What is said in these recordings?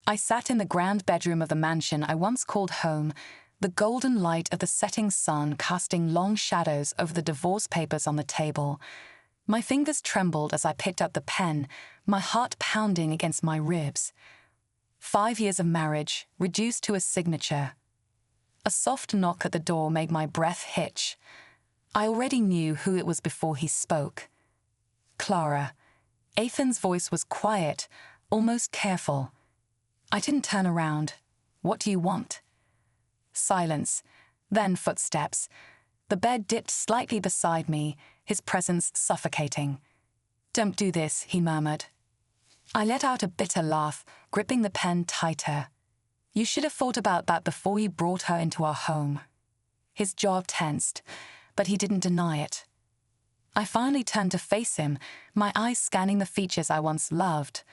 I sat in the grand bedroom of the mansion I once called home, the golden light of the setting sun casting long shadows over the divorce papers on the table. My fingers trembled as I picked up the pen, my heart pounding against my ribs. 5 years of marriage, reduced to a signature. A soft knock at the door made my breath hitch. I already knew who it was before he spoke. Clara. Ethan's voice was quiet, almost careful. I didn't turn around. What do you want? Silence, then footsteps. The bed dipped slightly beside me, his presence suffocating. Don't do this, he murmured. I let out a bitter laugh, gripping the pen tighter. You should have thought about that before you brought her into our home. His jaw tensed, but he didn't deny it. I finally turned to face him, my eyes scanning the features I once loved.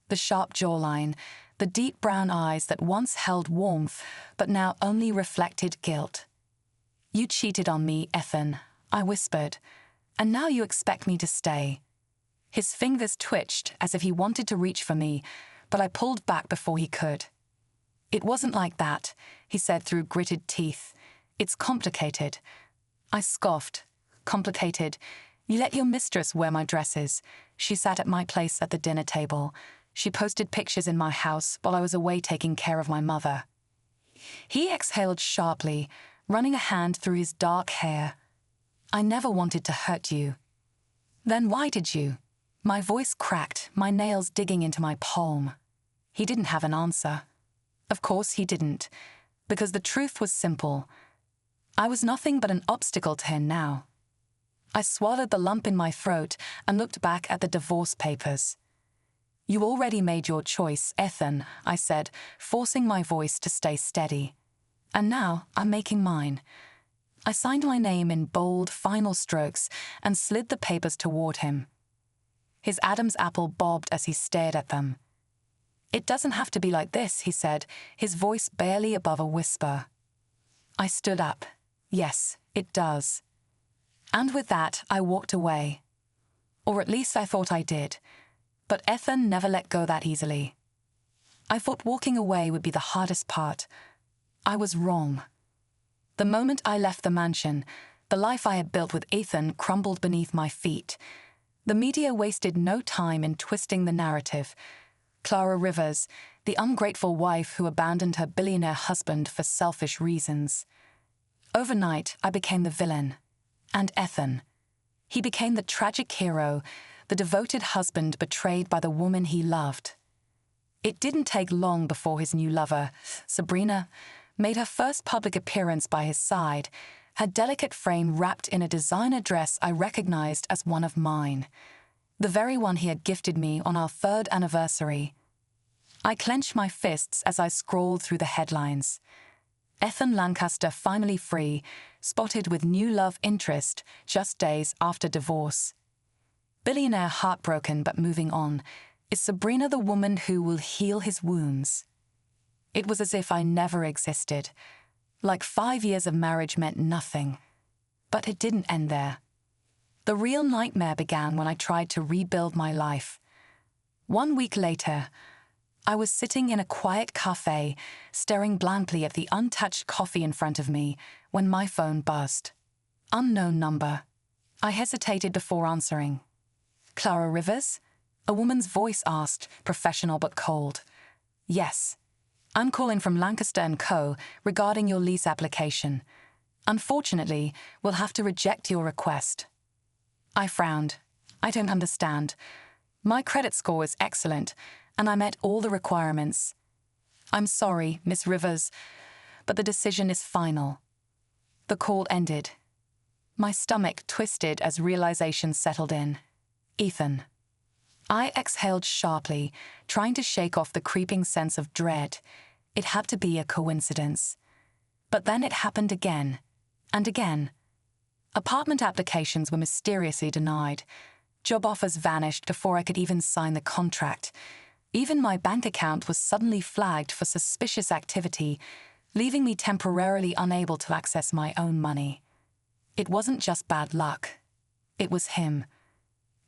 The sharp jawline, the deep brown eyes that once held warmth, but now only reflected guilt. You cheated on me, Ethan, I whispered, and now you expect me to stay. His fingers twitched as if he wanted to reach for me, but I pulled back before he could. It wasn't like that, he said through gritted teeth. It's complicated. I scoffed. Complicated. You let your mistress wear my dresses. She sat at my place at the dinner table. She posted pictures in my house while I was away taking care of my mother. He exhaled sharply, running a hand through his dark hair. I never wanted to hurt you. Then why did you? My voice cracked, my nails digging into my palm. He didn't have an answer. Of course he didn't, because the truth was simple. I was nothing but an obstacle to him now. I swallowed the lump in my throat and looked back at the divorce papers. You already made your choice, Ethan, I said, forcing my voice to stay steady. And now I'm making mine. I signed my name in bold, final strokes and slid the papers toward him. His Adam's apple bobbed as he stared at them. It doesn't have to be like this, he said, his voice barely above a whisper. I stood up. Yes, it does. And with that, I walked away. Or at least I thought I did. But Ethan never let go that easily. I thought walking away would be the hardest part. I was wrong. The moment I left the mansion, the life I had built with Ethan crumbled beneath my feet. The media wasted no time in twisting the narrative. Clara Rivers, the ungrateful wife who abandoned her billionaire husband for selfish reasons. Overnight, I became the villain. And Ethan. He became the tragic hero, the devoted husband betrayed by the woman he loved. It didn't take long before his new lover, Sabrina, made her first public appearance by his side, her delicate frame wrapped in a designer dress I recognized as one of mine, the very one he had gifted me on our 3rd anniversary. I clenched my fists as I scrolled through the headlines. Ethan Lancaster finally free, spotted with new love interest just days after divorce. Billionaire heartbroken but moving on, is Sabrina the woman who will heal his wounds? It was as if I never existed, like 5 years of marriage meant nothing. But it didn't end there. The real nightmare began when I tried to rebuild my life. 1 week later, I was sitting in a quiet cafe, staring blankly at the untouched coffee in front of me, when my phone buzzed. Unknown number. I hesitated before answering. Clara Rivers? A woman's voice asked, professional but cold. Yes. I'm calling from Lancaster & Co. regarding your lease application. Unfortunately, we'll have to reject your request. I frowned. I don't understand. My credit score is excellent, and I met all the requirements. I'm sorry, Miss Rivers, but the decision is final. The call ended. My stomach twisted as realization settled in. Ethan. I exhaled sharply, trying to shake off the creeping sense of dread. It had to be a coincidence. But then it happened again, and again. Apartment applications were mysteriously denied. Job offers vanished before I could even sign the contract. Even my bank account was suddenly flagged for suspicious activity, leaving me temporarily unable to access my own money. It wasn't just bad luck. It was him.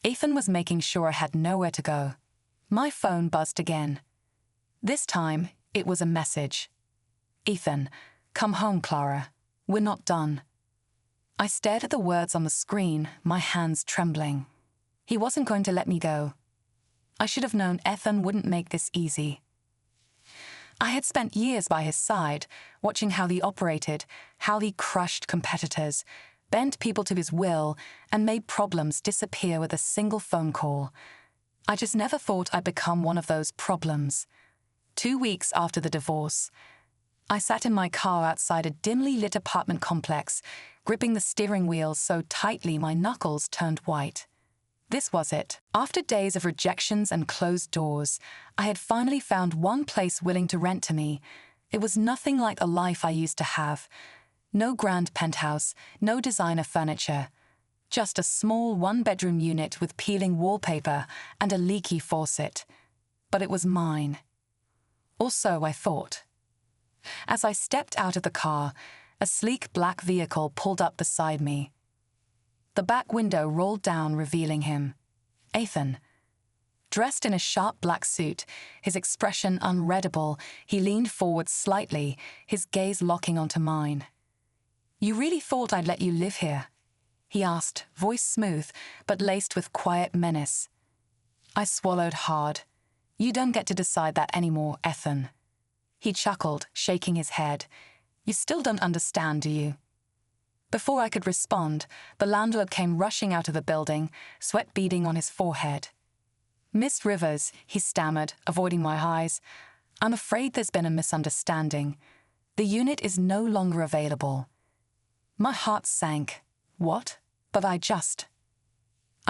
Ethan was making sure I had nowhere to go. My phone buzzed again. This time, it was a message. "Ethan, come home, Clara. We're not done." I stared at the words on the screen, my hands trembling. He wasn't going to let me go. I should have known Ethan wouldn't make this easy. I had spent years by his side, watching how he operated, how he crushed competitors, bent people to his will, and made problems disappear with a single phone call. I just never thought I'd become one of those problems. 2 weeks after the divorce, I sat in my car outside a dimly lit apartment complex, gripping the steering wheel so tightly my knuckles turned white. This was it. After days of rejections and closed doors, I had finally found one place willing to rent to me. It was nothing like the life I used to have. No grand penthouse, no designer furniture. Just a small one-bedroom unit with peeling wallpaper and a leaky faucet. But it was mine. Or so I thought. As I stepped out of the car, a sleek black vehicle pulled up beside me. The back window rolled down, revealing him. Ethan. Dressed in a sharp black suit, his expression unreadable, he leaned forward slightly, his gaze locking onto mine. "You really thought I'd let you live here?" he asked, voice smooth, but laced with quiet menace. I swallowed hard. "You don't get to decide that anymore, Ethan." He chuckled, shaking his head. "You still don't understand, do you?" Before I could respond, the landlord came rushing out of the building, sweat beading on his forehead. "Miss Rivers," he stammered, avoiding my eyes, "I'm afraid there's been a misunderstanding. The unit is no longer available." My heart sank. "What?" But I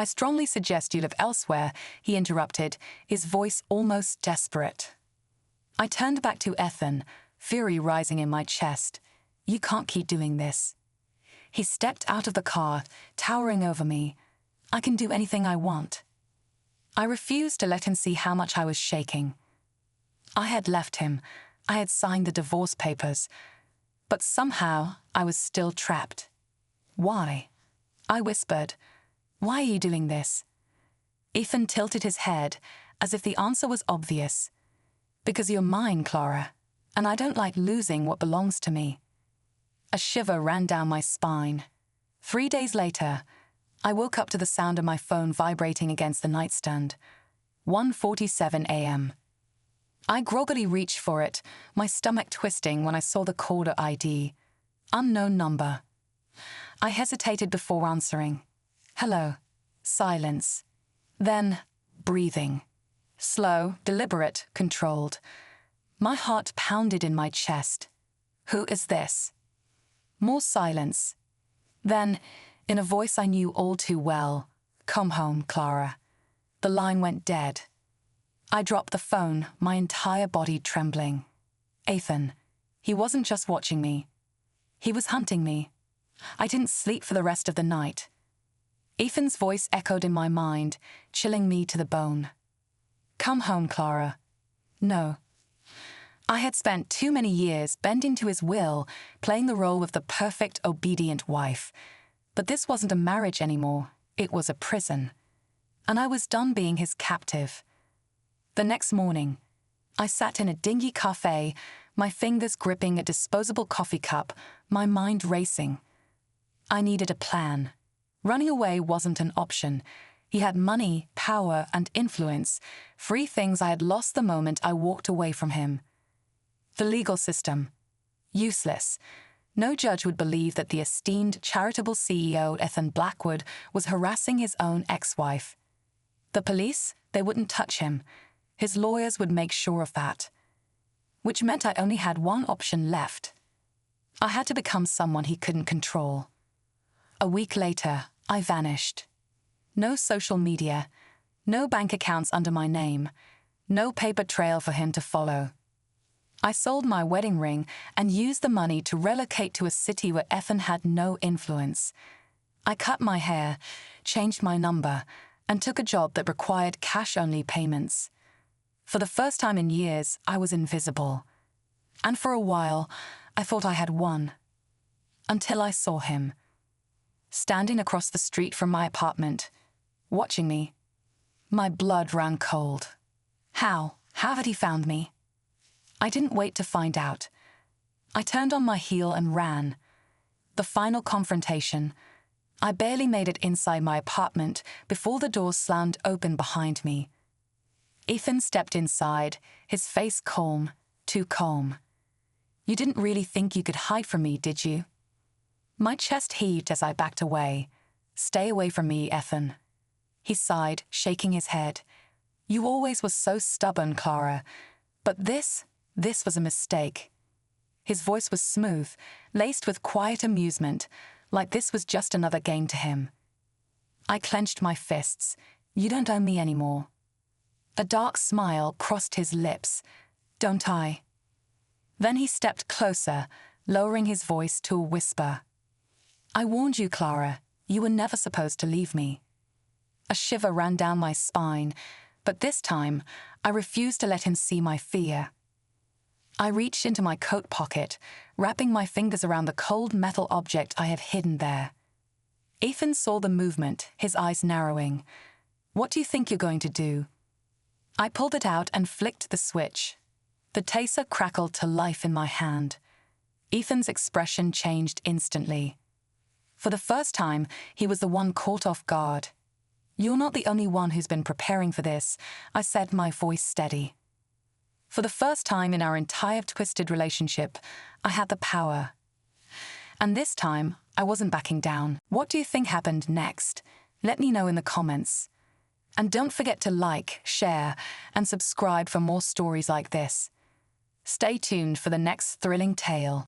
strongly suggest you live elsewhere," he interrupted, his voice almost desperate. I turned back to Ethan, fury rising in my chest. "You can't keep doing this." He stepped out of the car, towering over me. "I can do anything I want." I refused to let him see how much I was shaking. I had left him. I had signed the divorce papers. But somehow, I was still trapped. "Why?" I whispered. "Why are you doing this?" Ethan tilted his head, as if the answer was obvious. "Because you're mine, Clara, and I don't like losing what belongs to me." A shiver ran down my spine. 3 days later, I woke up to the sound of my phone vibrating against the nightstand. 1:47 a.m. I groggily reached for it, my stomach twisting when I saw the caller ID. Unknown number. I hesitated before answering. Hello. Silence. Then, breathing. Slow, deliberate, controlled. My heart pounded in my chest. Who is this? More silence. Then, in a voice I knew all too well, "Come home, Clara." The line went dead. I dropped the phone, my entire body trembling. Ethan. He wasn't just watching me. He was hunting me. I didn't sleep for the rest of the night. Ethan's voice echoed in my mind, chilling me to the bone. "Come home, Clara." No. I had spent too many years bending to his will, playing the role of the perfect, obedient wife. But this wasn't a marriage anymore. It was a prison. And I was done being his captive. The next morning, I sat in a dingy cafe, my fingers gripping a disposable coffee cup, my mind racing. I needed a plan. Running away wasn't an option. He had money, power, and influence, 3 things I had lost the moment I walked away from him. The legal system. Useless. No judge would believe that the esteemed charitable CEO Ethan Blackwood was harassing his own ex-wife. The police, they wouldn't touch him. His lawyers would make sure of that. Which meant I only had one option left. I had to become someone he couldn't control. A week later, I vanished. No social media, no bank accounts under my name, no paper trail for him to follow. I sold my wedding ring and used the money to relocate to a city where Ethan had no influence. I cut my hair, changed my number, and took a job that required cash-only payments. For the first time in years, I was invisible. And for a while, I thought I had won. Until I saw him. Standing across the street from my apartment, watching me. My blood ran cold. How had he found me? I didn't wait to find out. I turned on my heel and ran. The final confrontation. I barely made it inside my apartment before the door slammed open behind me. Ethan stepped inside, his face calm, too calm. "You didn't really think you could hide from me, did you?" My chest heaved as I backed away. "Stay away from me, Ethan." He sighed, shaking his head. "You always were so stubborn, Clara. But this was a mistake." His voice was smooth, laced with quiet amusement, like this was just another game to him. I clenched my fists. "You don't own me anymore." A dark smile crossed his lips. "Don't I?" Then he stepped closer, lowering his voice to a whisper. "I warned you, Clara. You were never supposed to leave me." A shiver ran down my spine, but this time I refused to let him see my fear. I reached into my coat pocket, wrapping my fingers around the cold metal object I had hidden there. Ethan saw the movement, his eyes narrowing. "What do you think you're going to do?" I pulled it out and flicked the switch. The taser crackled to life in my hand. Ethan's expression changed instantly. For the first time, he was the one caught off guard. "You're not the only one who's been preparing for this," I said, my voice steady. For the first time in our entire twisted relationship, I had the power. And this time, I wasn't backing down. What do you think happened next? Let me know in the comments. And don't forget to like, share, and subscribe for more stories like this. Stay tuned for the next thrilling tale.